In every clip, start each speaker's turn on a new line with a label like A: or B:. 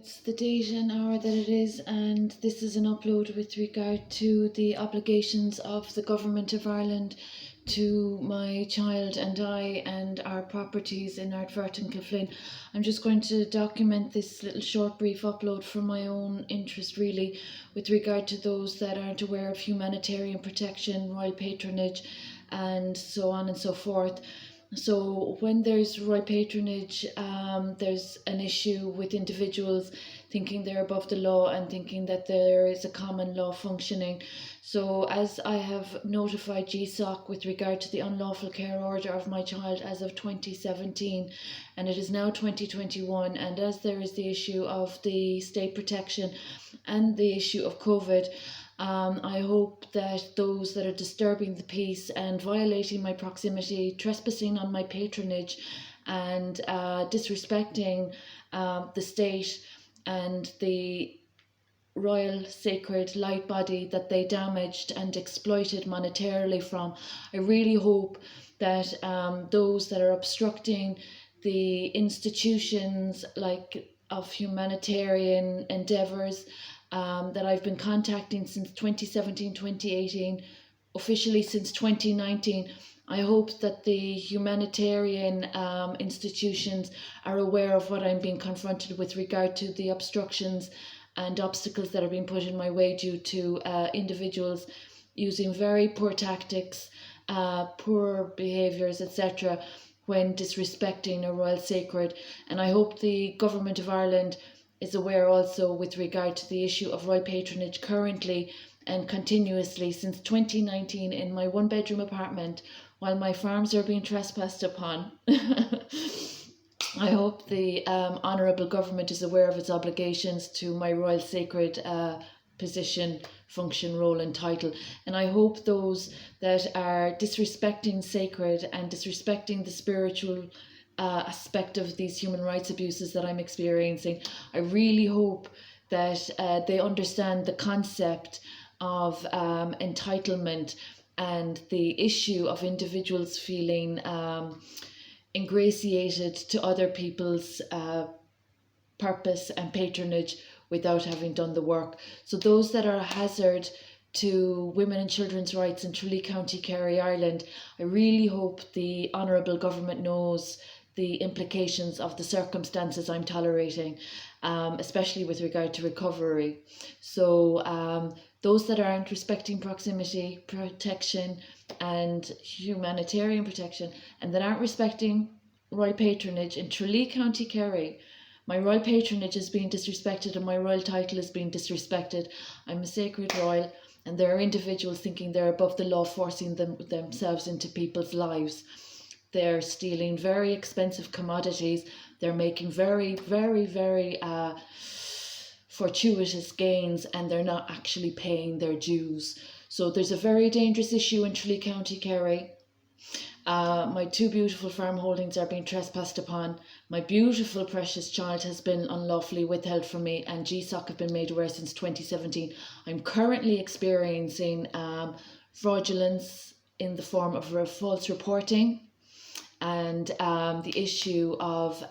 A: It's the date and hour that it is, and this is an upload with regard to the obligations of the Government of Ireland to my child and I and our properties in Ardvert and Kilflyn. I'm just going to document this little short brief upload for my own interest, really, with regard to those that aren't aware of humanitarian protection, royal patronage, and so on and so forth. So when there's royal patronage, there's an issue with individuals thinking they're above the law and thinking that there is a common law functioning. So as I have notified GSOC with regard to the unlawful care order of my child as of 2017, and it is now 2021, and as there is the issue of the state protection and the issue of COVID, I hope that those that are disturbing the peace and violating my proximity, trespassing on my patronage, and disrespecting the state and the royal sacred light body that they damaged and exploited monetarily from, I really hope that those that are obstructing the institutions like of humanitarian endeavours that I've been contacting since 2017, 2018, officially since 2019. I hope that the humanitarian institutions are aware of what I'm being confronted with regard to the obstructions and obstacles that are being put in my way due to individuals using very poor tactics, poor behaviours, etc., when disrespecting a royal sacred. And I hope the Government of Ireland is aware also with regard to the issue of royal patronage currently and continuously since 2019 in my one-bedroom apartment while my farms are being trespassed upon. I hope the Honourable Government is aware of its obligations to my royal sacred position, function, role and title. And I hope those that are disrespecting sacred and disrespecting the spiritual aspect of these human rights abuses that I'm experiencing, I really hope that they understand the concept of entitlement and the issue of individuals feeling ingratiated to other people's purpose and patronage without having done the work. So those that are a hazard to women and children's rights in Tralee County, Kerry, Ireland, I really hope the Honourable Government knows the implications of the circumstances I'm tolerating, especially with regard to recovery. So those that aren't respecting proximity protection and humanitarian protection and that aren't respecting royal patronage in Tralee County, Kerry, my royal patronage is being disrespected and my royal title is being disrespected. I'm a sacred royal and there are individuals thinking they're above the law, forcing themselves into people's lives. They're stealing very expensive commodities. They're making very, very, very fortuitous gains and they're not actually paying their dues. So there's a very dangerous issue in Tralee County, Kerry. My two beautiful farm holdings are being trespassed upon. My beautiful precious child has been unlawfully withheld from me and GSOC have been made aware since 2017. I'm currently experiencing fraudulence in the form of false reporting and the issue of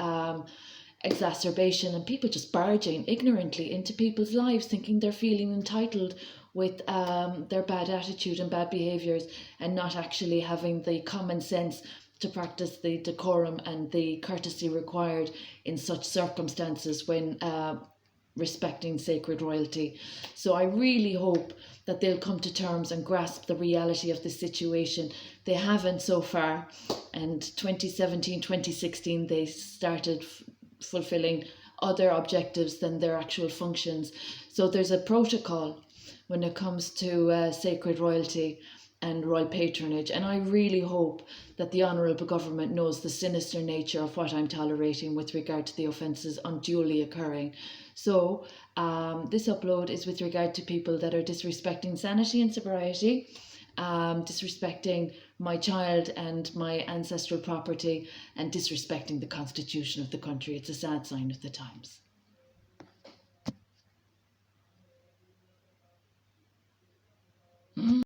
A: exacerbation and people just barging ignorantly into people's lives thinking they're feeling entitled with their bad attitude and bad behaviours and not actually having the common sense to practice the decorum and the courtesy required in such circumstances when respecting sacred royalty. So I really hope that they'll come to terms and grasp the reality of the situation. They haven't so far, and 2017, 2016 they started fulfilling other objectives than their actual functions. So there's a protocol when it comes to sacred royalty and royal patronage, and I really hope that the Honourable Government knows the sinister nature of what I'm tolerating with regard to the offences unduly occurring. So this upload is with regard to people that are disrespecting sanity and sobriety, disrespecting my child and my ancestral property, and disrespecting the constitution of the country. It's a sad sign of the times.